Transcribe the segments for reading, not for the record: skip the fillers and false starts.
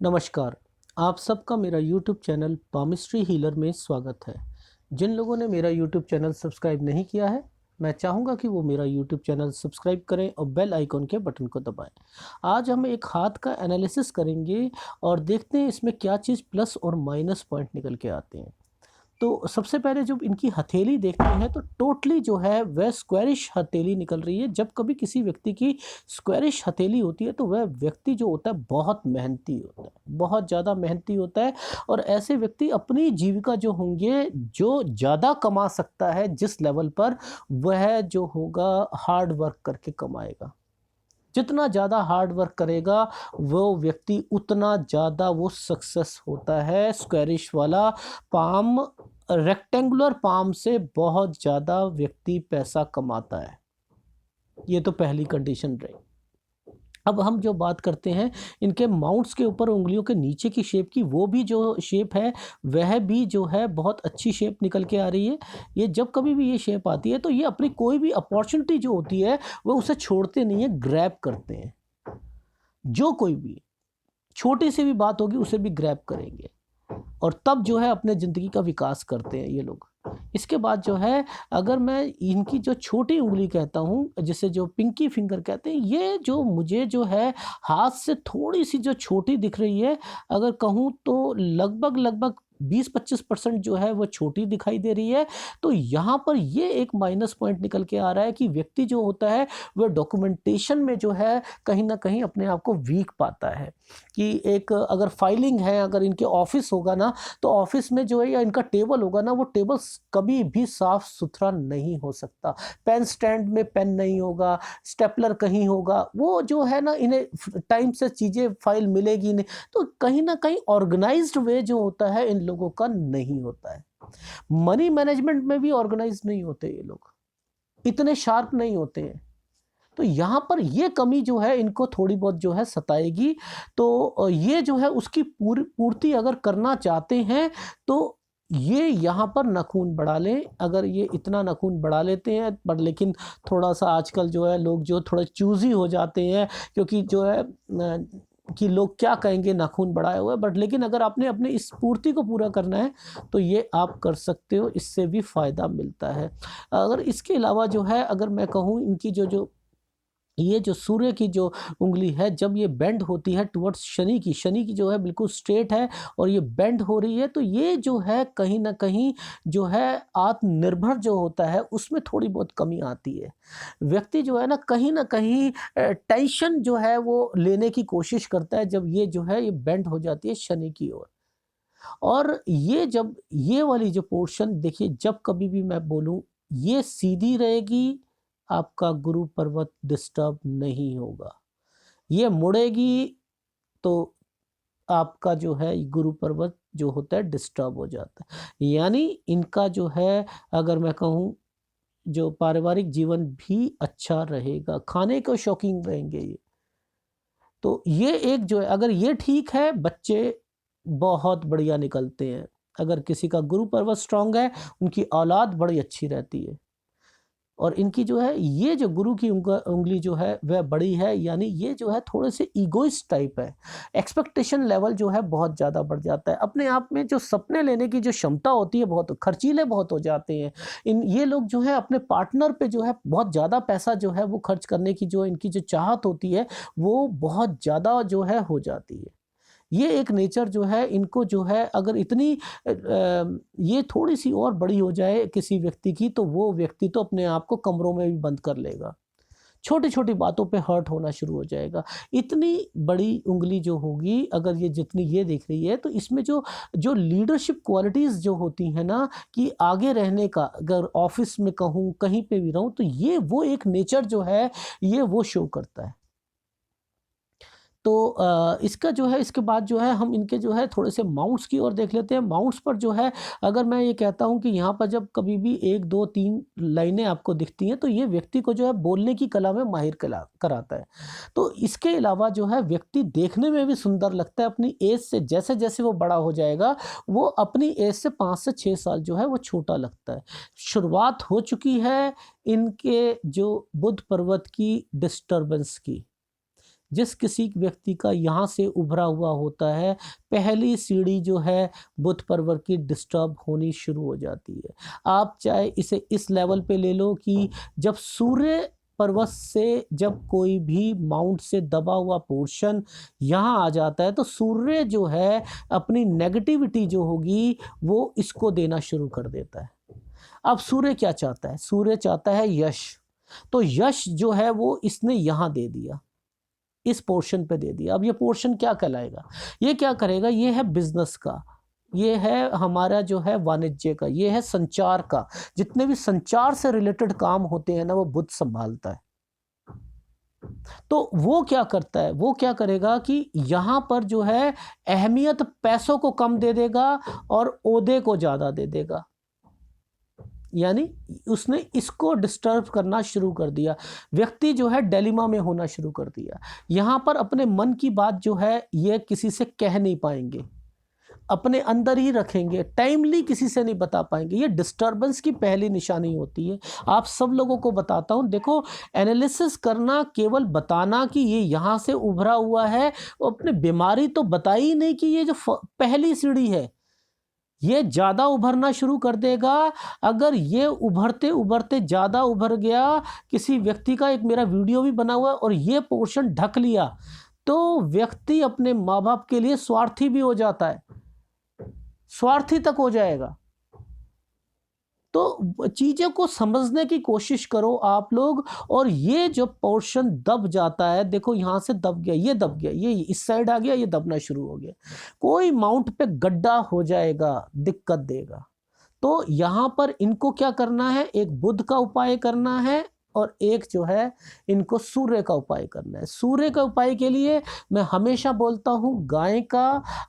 नमस्कार। आप सबका मेरा यूट्यूब चैनल पामिस्ट्री हीलर में स्वागत है। जिन लोगों ने मेरा यूट्यूब चैनल सब्सक्राइब नहीं किया है, मैं चाहूँगा कि वो मेरा यूट्यूब चैनल सब्सक्राइब करें और बेल आइकॉन के बटन को दबाएं। आज हम एक हाथ का एनालिसिस करेंगे और देखते हैं इसमें क्या चीज़ प्लस और माइनस पॉइंट निकल के आते हैं। तो सबसे पहले जब इनकी हथेली देखते हैं तो टोटली जो है वह स्क्वेरिश हथेली निकल रही है। जब कभी किसी व्यक्ति की स्क्वेरिश हथेली होती है तो वह व्यक्ति जो होता है बहुत मेहनती होता है, बहुत ज़्यादा मेहनती होता है। और ऐसे व्यक्ति अपनी जीविका जो होंगे, जो ज़्यादा कमा सकता है जिस लेवल पर, वह जो होगा हार्ड वर्क करके कमाएगा। जितना ज़्यादा हार्ड वर्क करेगा वो व्यक्ति उतना ज़्यादा वो सक्सेस होता है। स्क्वेरिश वाला पाम रेक्टेंगुलर पाम से बहुत ज़्यादा व्यक्ति पैसा कमाता है। ये तो पहली कंडीशन रही। अब हम जो बात करते हैं इनके माउंट्स के ऊपर उंगलियों के नीचे की शेप की, वो भी जो शेप है वह भी जो है बहुत अच्छी शेप निकल के आ रही है। ये जब कभी भी ये शेप आती है तो ये अपनी कोई भी अपॉर्चुनिटी जो होती है वो उसे छोड़ते नहीं है, ग्रैब करते हैं। जो कोई भी छोटी सी भी बात होगी उसे भी ग्रैब करेंगे और तब जो है अपने ज़िंदगी का विकास करते हैं ये लोग। इसके बाद जो है, अगर मैं इनकी जो छोटी उंगली कहता हूँ, जिसे जो पिंकी फिंगर कहते हैं, ये जो मुझे जो है हाथ से थोड़ी सी जो छोटी दिख रही है, अगर कहूँ तो लगभग लगभग 20-25% जो है वो छोटी दिखाई दे रही है। तो यहाँ पर ये एक माइनस पॉइंट निकल के आ रहा है कि व्यक्ति जो होता है वह डॉक्यूमेंटेशन में जो है कहीं ना कहीं अपने आप को वीक पाता है। कि एक अगर फाइलिंग है, अगर इनके ऑफिस होगा ना, तो ऑफिस में जो है या इनका टेबल होगा ना, वो टेबल कभी भी साफ सुथरा नहीं हो सकता। पेन स्टैंड में पेन नहीं होगा, स्टेपलर कहीं होगा, वो जो है ना इन्हें टाइम से चीज़ें फाइल मिलेगी नहीं। तो कहीं ना कहीं ऑर्गेनाइज्ड वे जो होता है इन लोगों का नहीं होता है। मनी मैनेजमेंट में भी ऑर्गेनाइज नहीं होते ये लोग, इतने शार्प नहीं होते हैं। तो यहाँ पर ये कमी जो है इनको थोड़ी बहुत जो है सताएगी। तो ये जो है उसकी पूर्ति अगर करना चाहते हैं तो ये यहाँ पर नाखून बढ़ा लें। अगर ये इतना नाखून बढ़ा लेते हैं, पर लेकिन थोड़ा-सा आजकल जो है लोग जो थोड़े चूज़ी हो जाते हैं, क्योंकि जो है कि लोग क्या कहेंगे नाखून बढ़ाया हुआ है, बट लेकिन अगर आपने अपनी इस पूर्ति को पूरा करना है तो ये आप कर सकते हो, इससे भी फ़ायदा मिलता है। अगर इसके अलावा जो है, अगर मैं कहूँ इनकी जो ये जो सूर्य की जो उँगली है, जब ये बेंड होती है टुवर्ड्स शनि की जो है बिल्कुल स्ट्रेट है और ये बेंड हो रही है, तो ये जो है कहीं न कहीं जो है आत्मनिर्भर जो होता है उसमें थोड़ी बहुत कमी आती है। व्यक्ति जो है ना कहीं न कहीं टेंशन जो है वो लेने की कोशिश करता है जब ये जो है ये बेंड हो जाती है शनि की ओर। और ये जब ये वाली जो पोर्शन देखिए, जब कभी भी मैं बोलूँ ये सीधी रहेगी, आपका गुरु पर्वत डिस्टर्ब नहीं होगा। ये मुड़ेगी तो आपका जो है गुरु पर्वत जो होता है डिस्टर्ब हो जाता है। यानी इनका जो है, अगर मैं कहूँ, जो पारिवारिक जीवन भी अच्छा रहेगा, खाने के शौकीन रहेंगे ये। तो ये एक जो है, अगर ये ठीक है, बच्चे बहुत बढ़िया निकलते हैं। अगर किसी का गुरु पर्वत स्ट्रॉन्ग है, उनकी औलाद बड़ी अच्छी रहती है। और इनकी जो है ये जो गुरु की उंगली जो है वह बड़ी है, यानी ये जो है थोड़े से ईगोइस्ट टाइप है। एक्सपेक्टेशन लेवल जो है बहुत ज़्यादा बढ़ जाता है। अपने आप में जो सपने लेने की जो क्षमता होती है, बहुत खर्चीले बहुत हो जाते हैं। इन ये लोग जो है अपने पार्टनर पे जो है बहुत ज़्यादा पैसा जो है वो खर्च करने की जो इनकी जो चाहत होती है, वो बहुत ज़्यादा जो है हो जाती है। ये एक नेचर जो है इनको जो है, अगर इतनी ये थोड़ी-सी और बड़ी हो जाए किसी व्यक्ति की, तो वो व्यक्ति तो अपने आप को कमरों में भी बंद कर लेगा। छोटी-छोटी बातों पे हर्ट होना शुरू हो जाएगा। इतनी बड़ी उँगली जो होगी, अगर ये जितनी ये दिख रही है, तो इसमें जो जो लीडरशिप क्वालिटीज़ जो होती हैं ना, कि आगे रहने का, अगर ऑफ़िस में कहूँ, कहीं पे भी रहूँ, तो ये वो एक नेचर जो है, ये वो शो करता है। तो इसका जो है, इसके बाद जो है हम इनके जो है थोड़े से माउंट्स की ओर देख लेते हैं। माउंट्स पर जो है, अगर मैं ये कहता हूँ कि यहाँ पर जब कभी भी 1, 2, 3 लाइनें आपको दिखती हैं, तो ये व्यक्ति को जो है बोलने की कला में माहिर कला कराता है। तो इसके अलावा जो है व्यक्ति देखने में भी सुंदर लगता है। अपनी एज से जैसे-जैसे वो बड़ा हो जाएगा, वो अपनी एज से 5 से 6 साल जो है वो छोटा लगता है। शुरुआत हो चुकी है इनके जो बुध पर्वत की डिस्टर्बेंस की। जिस किसी व्यक्ति का यहाँ से उभरा हुआ होता है, पहली सीढ़ी जो है बुध पर्वत की डिस्टर्ब होनी शुरू हो जाती है। आप चाहे इसे इस लेवल पे ले लो कि जब सूर्य पर्वत से जब कोई भी माउंट से दबा हुआ पोर्शन यहाँ आ जाता है, तो सूर्य जो है अपनी नेगेटिविटी जो होगी वो इसको देना शुरू कर देता है। अब सूर्य क्या चाहता है? सूर्य चाहता है यश। तो यश जो है वो इसने यहाँ दे दिया, इस पोर्शन पे दे दिया। अब ये पोर्शन क्या कहलाएगा? ये क्या करेगा? ये है बिजनेस का, ये है हमारा जो है वाणिज्य का, ये है संचार का। जितने भी संचार से रिलेटेड काम होते हैं ना, वो बुध संभालता है। तो वो क्या करता है? वो क्या करेगा कि यहाँ पर जो है अहमियत पैसों को कम दे देगा और ओहदे को ज़्यादा दे देगा। यानी उसने इसको डिस्टर्ब करना शुरू कर दिया। व्यक्ति जो है डिलेमा में होना शुरू कर दिया। यहाँ पर अपने मन की बात जो है ये किसी से कह नहीं पाएंगे, अपने अंदर ही रखेंगे, टाइमली किसी से नहीं बता पाएंगे। ये डिस्टर्बेंस की पहली निशानी होती है। आप सब लोगों को बताता हूँ, देखो एनालिसिस करना, केवल बताना कि ये यहाँ से उभरा हुआ है, अपने बीमारी तो बताई नहीं कि ये जो पहली सीढ़ी है ये ज़्यादा उभरना शुरू कर देगा। अगर ये उभरते उभरते ज़्यादा उभर गया, किसी व्यक्ति का एक मेरा वीडियो भी बना हुआ है, और ये पोर्शन ढक लिया, तो व्यक्ति अपने माँ बाप के लिए स्वार्थी भी हो जाता है, स्वार्थी तक हो जाएगा। तो चीज़ों को समझने की कोशिश करो आप लोग। और ये जो पोर्शन दब जाता है, देखो यहाँ से दब गया, ये दब गया, ये इस साइड आ गया, ये दबना शुरू हो गया, कोई माउंट पे गड्ढा हो जाएगा, दिक्कत देगा। तो यहाँ पर इनको क्या करना है? एक बुध का उपाय करना है और एक जो है इनको सूर्य का उपाय करना है। सूर्य का उपाय के लिए मैं हमेशा बोलता हूँ, गाय का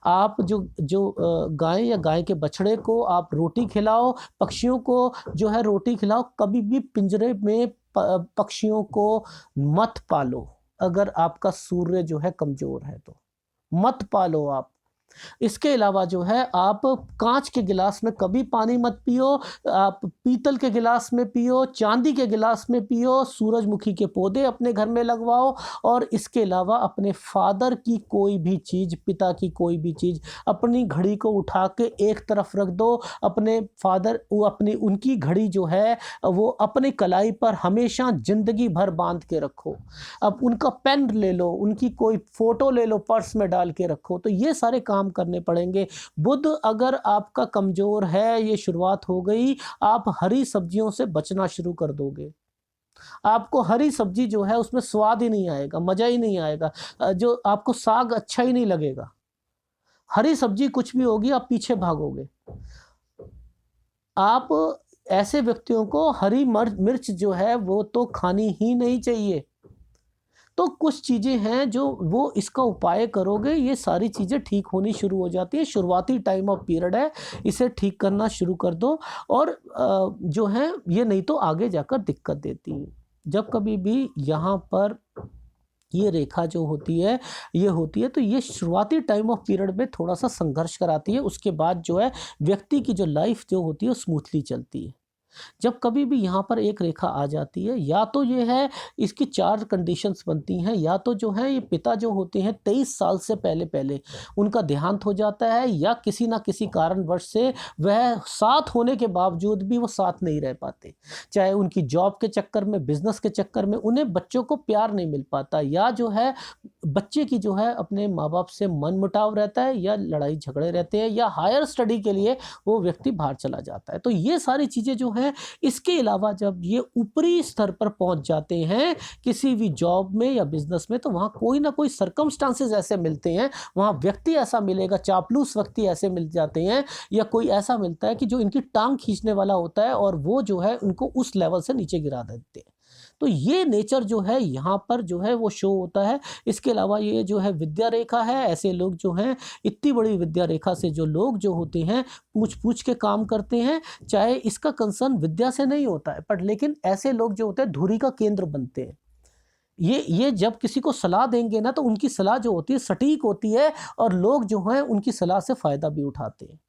आप गाय या गाय के बछड़े को आप रोटी खिलाओ, पक्षियों को जो है रोटी खिलाओ। कभी भी पिंजरे में पक्षियों को मत पालो। अगर आपका सूर्य जो है कमज़ोर है तो मत पालो आप। इसके अलावा जो है आप कांच के गिलास में कभी पानी मत पियो, आप पीतल के गिलास में पियो, चांदी के गिलास में पियो। सूरजमुखी के पौधे अपने घर में लगवाओ। और इसके अलावा अपने फादर की कोई भी चीज़, पिता की कोई भी चीज़, अपनी घड़ी को उठा के एक तरफ रख दो। अपने फादर उनकी घड़ी जो है वो अपनी कलाई पर हमेशा ज़िंदगी भर बांध के रखो। अब उनका पेन ले लो, उनकी कोई फ़ोटो ले लो, पर्स में डाल के रखो। तो ये सारे काम करने पड़ेंगे। बुध अगर आपका कमजोर है, ये शुरुआत हो गई, आप हरी सब्जियों से बचना शुरू कर दोगे। आपको हरी सब्जी जो है उसमें स्वाद ही नहीं आएगा, मजा ही नहीं आएगा, जो आपको साग अच्छा ही नहीं लगेगा। हरी सब्जी कुछ भी होगी, आप पीछे भागोगे। आप ऐसे व्यक्तियों को हरी मिर्च जो है वो तो खानी ही नहीं चाहिए। तो कुछ चीज़ें हैं जो वो इसका उपाय करोगे, ये सारी चीज़ें ठीक होनी शुरू हो जाती है। शुरुआती टाइम ऑफ पीरियड है, इसे ठीक करना शुरू कर दो। और जो है ये नहीं तो आगे जाकर दिक्कत देती है। जब कभी भी यहाँ पर ये रेखा जो होती है, ये होती है, तो ये शुरुआती टाइम ऑफ पीरियड में थोड़ा सा संघर्ष कराती है। उसके बाद जो है व्यक्ति की जो लाइफ जो होती है वो स्मूथली चलती है। जब कभी भी यहाँ पर एक रेखा आ जाती है, या तो ये है, इसकी 4 कंडीशंस बनती हैं। या तो जो है ये पिता जो होते हैं 23 साल से पहले उनका देहांत हो जाता है, या किसी ना किसी कारणवश से वह साथ होने के बावजूद भी वो साथ नहीं रह पाते। चाहे उनकी जॉब के चक्कर में, बिजनेस के चक्कर में उन्हें बच्चों को प्यार नहीं मिल पाता, या जो है बच्चे की जो है अपने माँ बाप से मनमुटाव रहता है, या लड़ाई झगड़े रहते हैं, या हायर स्टडी के लिए वो व्यक्ति बाहर चला जाता है। तो ये सारी चीज़ें जो हैं, इसके अलावा जब ये ऊपरी स्तर पर पहुंच जाते हैं किसी भी जॉब में या बिजनेस में, तो वहाँ कोई ना कोई सर्कमस्टांसेस ऐसे मिलते हैं, वहाँ व्यक्ति ऐसा मिलेगा, चापलूस व्यक्ति ऐसे मिल जाते हैं, या कोई ऐसा मिलता है कि जो इनकी टांग खींचने वाला होता है, और वो जो है उनको उस लेवल से नीचे गिरा देते हैं। तो ये नेचर जो है यहाँ पर जो है वो शो होता है। इसके अलावा ये जो है विद्या रेखा है। ऐसे लोग जो हैं, इतनी बड़ी विद्या रेखा से जो लोग जो होते हैं पूछ पूछ के काम करते हैं। चाहे इसका कंसर्न विद्या से नहीं होता है, पर लेकिन ऐसे लोग जो होते हैं धुरी का केंद्र बनते हैं। ये जब किसी को सलाह देंगे ना, तो उनकी सलाह जो होती है सटीक होती है, और लोग जो हैं उनकी सलाह से फ़ायदा भी उठाते हैं।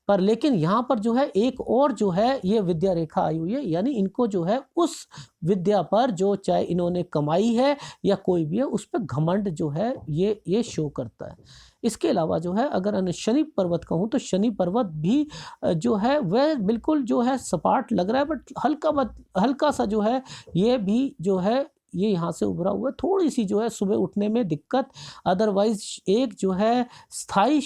पर लेकिन यहाँ पर जो है एक और जो है ये विद्या रेखा आई हुई है, यानी इनको जो है उस विद्या पर जो चाहे इन्होंने कमाई है या कोई भी है उस पे घमंड जो है ये शो करता है। इसके अलावा जो है अगर शनि पर्वत कहूँ तो शनि पर्वत भी जो है वह बिल्कुल जो है सपाट लग रहा है, बट हल्का सा जो है ये भी जो है ये यहाँ से उभरा हुआ है, थोड़ी-सी जो है सुबह उठने में दिक्कत, अदरवाइज़ एक जो है स्थायी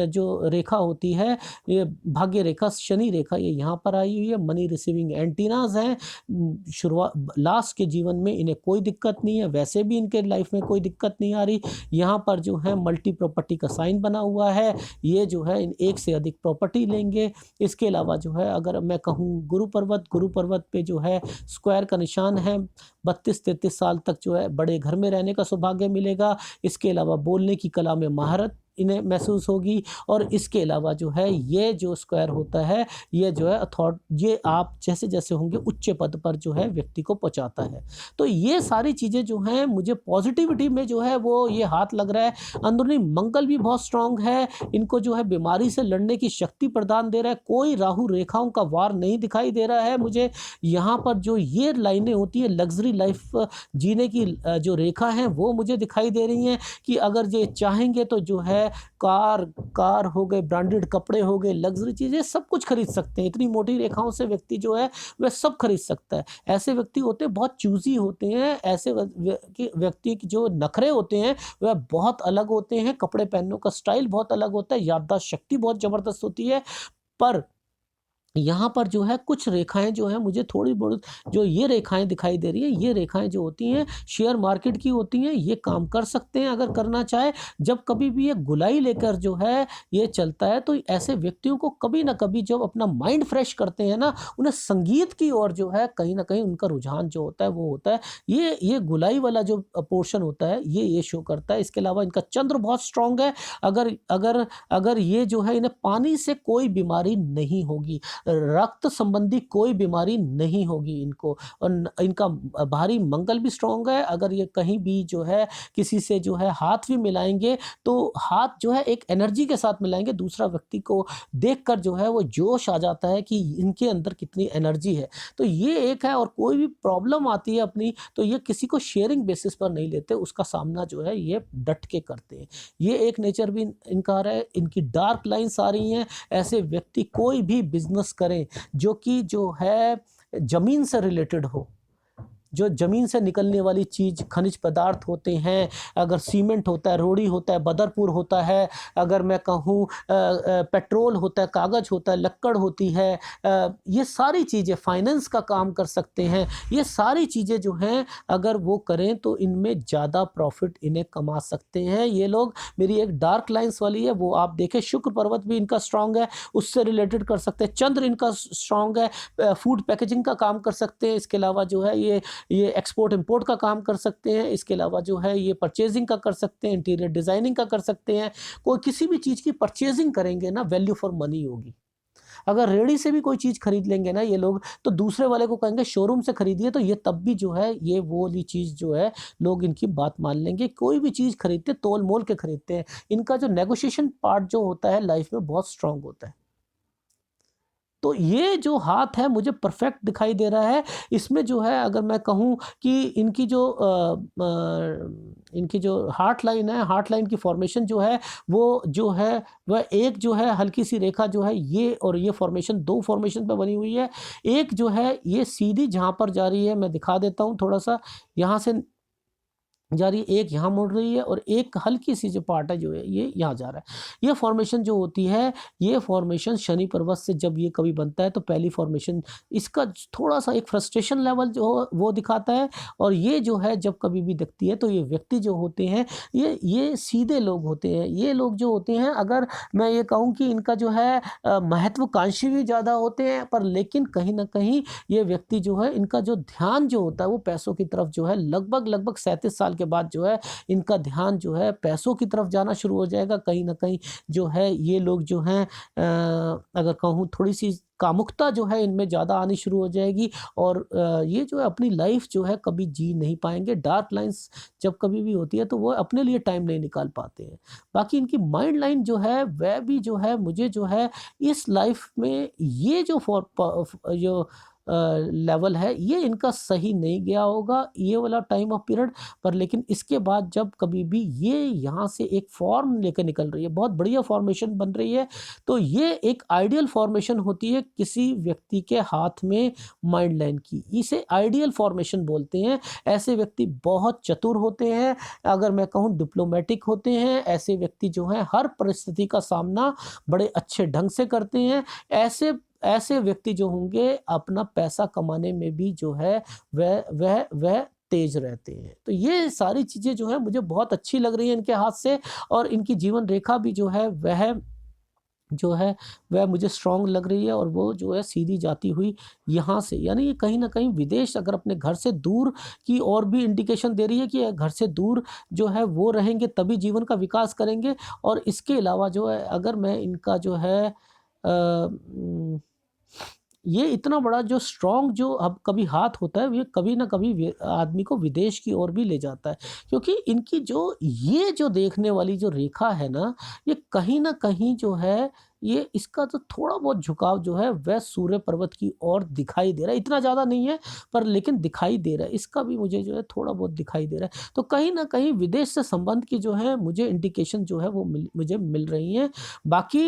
जो रेखा होती है, ये भाग्य रेखा, शनि रेखा, ये यहाँ पर आई हुई है। मनी रिसीविंग एंटीनाज़ हैं। शुरुआत लास्ट के जीवन में इन्हें कोई दिक्कत नहीं है, वैसे भी इनके लाइफ में कोई दिक्कत नहीं आ रही। यहाँ पर जो है मल्टी प्रॉपर्टी का साइन बना हुआ है, ये जो है एक से अधिक प्रॉपर्टी लेंगे। इसके अलावा जो है अगर मैं कहूँ गुरु पर्वत पे जो है स्क्वायर का निशान है, 32-33 साल तक जो है बड़े घर में रहने का सौभाग्य मिलेगा। इसके अलावा बोलने की कला में महारत इन्हें महसूस होगी, और इसके अलावा जो है ये जो स्क्वायर होता है ये जो है ये आप जैसे-जैसे होंगे उच्च पद पर जो है व्यक्ति को पहुँचाता है। तो ये सारी चीज़ें जो हैं मुझे पॉज़िटिविटी में जो है वो ये हाथ लग रहा है। अंदरूनी मंगल भी बहुत स्ट्रॉन्ग है, इनको जो है बीमारी से लड़ने की शक्ति प्रदान दे रहा है। कोई राहु रेखाओं का वार नहीं दिखाई दे रहा है मुझे। यहाँ पर जो ये लाइनें होती है लग्ज़री लाइफ़ जीने की जो रेखा है वो मुझे दिखाई दे रही हैं कि अगर ये चाहेंगे तो जो है कार हो गए, ब्रांडेड कपड़े हो गए, लग्ज़री चीज़ें सब कुछ खरीद सकते हैं। इतनी मोटी रेखाओं से व्यक्ति जो है वह सब खरीद सकता है। ऐसे व्यक्ति होते हैं बहुत चूज़ी होते हैं, ऐसे व्यक्ति की जो नखरे होते हैं वह बहुत अलग होते हैं, कपड़े पहनने का स्टाइल बहुत अलग होता है, याददाश्त शक्ति बहुत ज़बरदस्त होती है। पर यहाँ पर जो है कुछ रेखाएँ जो हैं मुझे थोड़ी बहुत जो ये रेखाएँ दिखाई दे रही हैं, ये रेखाएँ जो होती हैं शेयर मार्केट की होती हैं, ये काम कर सकते हैं अगर करना चाहे। जब कभी भी ये गुलाई लेकर जो है ये चलता है तो ऐसे व्यक्तियों को कभी न कभी जब अपना माइंड फ्रेश करते हैं ना, उन्हें संगीत की ओर जो है कहीं न कहीं उनका रुझान जो होता है वो होता है। ये गुलाई वाला जो पोर्शन होता है ये शो करता है। इसके अलावा इनका चंद्र बहुत स्ट्रॉन्ग है। अगर अगर अगर ये जो है इन्हें पानी से कोई बीमारी नहीं होगी, रक्त संबंधी कोई बीमारी नहीं होगी इनको, और इनका बाहरी मंगल भी स्ट्रॉन्ग है। अगर ये कहीं भी जो है किसी से जो है हाथ भी मिलाएँगे तो हाथ जो है एक एनर्जी के साथ मिलाएँगे, दूसरा व्यक्ति को देखकर जो है वो जोश आ जाता है कि इनके अंदर कितनी एनर्जी है। तो ये एक है, और कोई भी प्रॉब्लम आती है अपनी तो ये किसी को शेयरिंग बेसिस पर नहीं लेते, उसका सामना जो है ये डट के करते हैं। ये एक नेचर भी इनका आ रहा है। इनकी डार्क लाइन्स आ रही हैं। ऐसे व्यक्ति कोई भी बिज़नेस करें जो कि जो है ज़मीन से रिलेटेड हो, जो ज़मीन से निकलने वाली चीज़, खनिज पदार्थ होते हैं, अगर सीमेंट होता है, रोड़ी होता है, बदरपुर होता है, अगर मैं कहूँ पेट्रोल होता है, कागज़ होता है, लक्कड़ होती है, ये सारी चीज़ें फाइनेंस का काम कर सकते हैं। ये सारी चीज़ें जो हैं अगर वो करें तो इनमें ज़्यादा प्रॉफ़िट इन्हें कमा सकते हैं ये लोग। मेरी एक डार्क लाइन्स वाली है वो आप देखें, शुक्र पर्वत भी इनका स्ट्रॉन्ग है, उससे रिलेटेड कर सकते हैं। चंद्र इनका स्ट्रॉन्ग है, फूड पैकेजिंग का काम कर सकते हैं। इसके अलावा जो है ये एक्सपोर्ट इंपोर्ट का काम कर सकते हैं। इसके अलावा जो है ये परचेजिंग का कर सकते हैं, इंटीरियर डिज़ाइनिंग का कर सकते हैं। कोई किसी भी चीज़ की परचेजिंग करेंगे ना, वैल्यू फॉर मनी होगी। अगर रेडी से भी कोई चीज़ खरीद लेंगे ना ये लोग, तो दूसरे वाले को कहेंगे शोरूम से खरीदिए, तो ये तब भी जो है ये वो वाली चीज़ जो है लोग इनकी बात मान लेंगे। कोई भी चीज़ खरीदते तोल मोल के खरीदते हैं। इनका जो नेगोशिएशन पार्ट जो होता है लाइफ में बहुत स्ट्रांग होता है। तो ये जो हाथ है मुझे परफेक्ट दिखाई दे रहा है। इसमें जो है अगर मैं कहूँ कि इनकी जो हार्ट लाइन है, हार्ट लाइन की फॉर्मेशन जो है वो जो है वह एक जो है हल्की-सी रेखा जो है ये और ये फॉर्मेशन 2 फॉर्मेशन पे बनी हुई है। एक जो है ये सीधी जहाँ पर जा रही है मैं दिखा देता हूँ थोड़ा-सा, यहाँ से जा रही है, एक यहाँ मुड़ रही है और एक हल्की-सी जो पार्ट है जो है ये यहाँ जा रहा है। ये फ़ॉर्मेशन जो होती है, ये फ़ॉर्मेशन शनि पर्वत से जब ये कभी बनता है तो पहली फ़ॉर्मेशन इसका थोड़ा-सा एक फ्रस्ट्रेशन लेवल जो वो दिखाता है, और ये जो है जब कभी भी दिखती है तो ये व्यक्ति जो होते हैं ये सीधे लोग होते हैं। ये लोग जो होते हैं अगर मैं ये कहूँ कि इनका जो है महत्वाकांक्षी भी ज़्यादा होते हैं, पर लेकिन कहीं न कहीं ये व्यक्ति जो है इनका जो ध्यान जो होता है वो पैसों की तरफ जो है लगभग 37 साल के बाद जो है इनका ध्यान जो है पैसों की तरफ जाना शुरू हो जाएगा। कहीं न कहीं जो है ये लोग जो हैं अगर कहूँ थोड़ी-सी कामुकता जो है इनमें ज़्यादा आनी शुरू हो जाएगी और ये जो है अपनी लाइफ़ जो है कभी जी नहीं पाएँगे। डार्क लाइन्स जब कभी भी होती है तो वो अपने लिए टाइम नहीं निकाल पाते हैं। बाकी इनकी माइंड लाइन जो है वह भी जो है मुझे जो है इस लाइफ़ में ये जो जो लेवल है ये इनका सही नहीं गया होगा ये वाला टाइम ऑफ पीरियड पर, लेकिन इसके बाद जब कभी भी ये यहाँ से एक फॉर्म लेकर निकल रही है, बहुत बढ़िया फॉर्मेशन बन रही है, तो ये एक आइडियल फॉर्मेशन होती है किसी व्यक्ति के हाथ में माइंड लाइन की। इसे आइडियल फॉर्मेशन बोलते हैं। ऐसे व्यक्ति बहुत चतुर होते हैं, अगर मैं कहूँ डिप्लोमेटिक होते हैं। ऐसे व्यक्ति जो हैं हर परिस्थिति का सामना बड़े अच्छे ढंग से करते हैं। ऐसे ऐसे व्यक्ति जो होंगे अपना पैसा कमाने में भी जो है वह तेज़ रहते हैं। तो ये सारी चीज़ें जो हैं मुझे बहुत अच्छी लग रही हैं इनके हाथ से, और इनकी जीवन रेखा भी जो है वह मुझे स्ट्रॉन्ग लग रही है, और वो जो है सीधी जाती हुई यहाँ से, यानी ये कहीं न कहीं विदेश अगर अपने घर से दूर की और भी इंडिकेशन दे रही है कि घर से दूर जो है वो रहेंगे तभी जीवन का विकास करेंगे। और इसके अलावा जो है अगर मैं इनका जो है ये इतना बड़ा जो स्ट्रॉन्ग जो अब कभी हाथ होता है, ये कभी न कभी आदमी को विदेश की ओर भी ले जाता है, क्योंकि इनकी ये जो देखने वाली जो रेखा है ना, ये कहीं न कहीं जो है ये इसका जो थोड़ा बहुत झुकाव जो है वह सूर्य पर्वत की ओर दिखाई दे रहा है। इतना ज़्यादा नहीं है पर लेकिन दिखाई दे रहा है, इसका भी मुझे जो है थोड़ा बहुत दिखाई दे रहा है। तो कहीं न कहीं विदेश से संबंध की जो है मुझे इंडिकेशन जो है वो मुझे मिल रही हैं। बाकी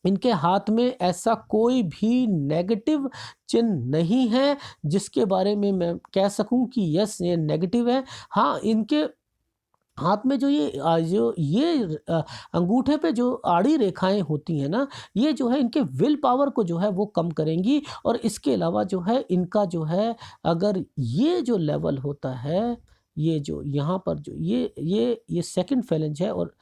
इनके हाथ में ऐसा कोई भी नेगेटिव चिन्ह नहीं है जिसके बारे में मैं कह सकूं कि यस ये नेगेटिव है। हाँ, इनके हाथ में जो ये अंगूठे पे जो आड़ी रेखाएं होती हैं ना, ये जो है इनके विल पावर को जो है वो कम करेंगी। और इसके अलावा जो है इनका जो है अगर ये जो लेवल होता है, ये जो यहाँ पर जो ये सेकंड फेलेंज है, और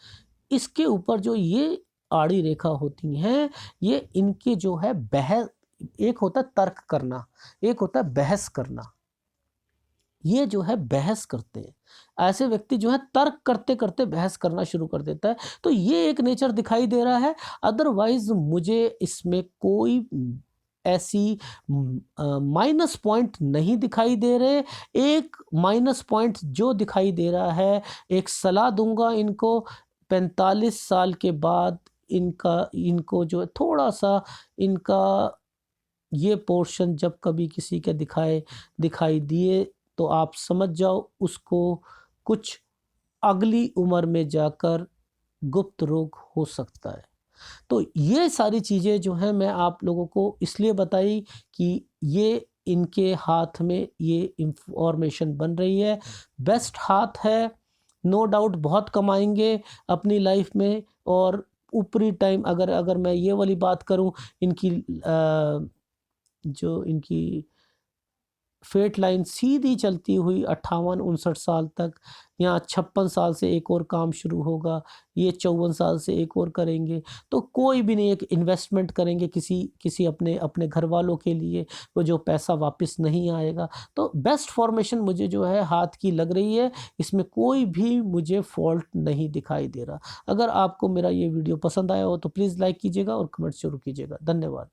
इसके ऊपर जो ये आड़ी रेखा होती हैं, ये इनके जो है एक होता है तर्क करना, एक होता है बहस करना। ये जो है बहस करते हैं। ऐसे व्यक्ति जो है तर्क करते-करते बहस करना शुरू कर देता है। तो ये एक नेचर दिखाई दे रहा है। अदरवाइज़ मुझे इसमें कोई ऐसी माइनस पॉइंट नहीं दिखाई दे रहे। एक माइनस पॉइंट जो दिखाई दे रहा है, एक सलाह दूँगा इनको, 45 साल के बाद इनको जो है थोड़ा-सा इनका ये पोर्शन जब कभी किसी के दिखाई दिए तो आप समझ जाओ उसको कुछ अगली उम्र में जाकर गुप्त रोग हो सकता है। तो ये सारी चीज़ें जो हैं मैं आप लोगों को इसलिए बताई कि ये इनके हाथ में ये इन्फॉर्मेशन बन रही है। बेस्ट हाथ है, नो डाउट बहुत कमाएँगे अपनी लाइफ में। और ऊपरी टाइम अगर मैं ये वाली बात करूँ, इनकी जो इनकी फेट लाइन सीधी चलती हुई 58-59 साल तक, यहाँ 56 साल से एक और काम शुरू होगा, ये 54 साल से एक और करेंगे। तो कोई भी नहीं, एक इन्वेस्टमेंट करेंगे किसी अपने अपने घर वालों के लिए, वो जो पैसा वापस नहीं आएगा। तो बेस्ट फॉर्मेशन मुझे जो है हाथ की लग रही है, इसमें कोई भी मुझे फॉल्ट नहीं दिखाई दे रहा। अगर आपको मेरा ये वीडियो पसंद आया हो तो प्लीज़ लाइक कीजिएगा और कमेंट ज़रूर कीजिएगा। धन्यवाद।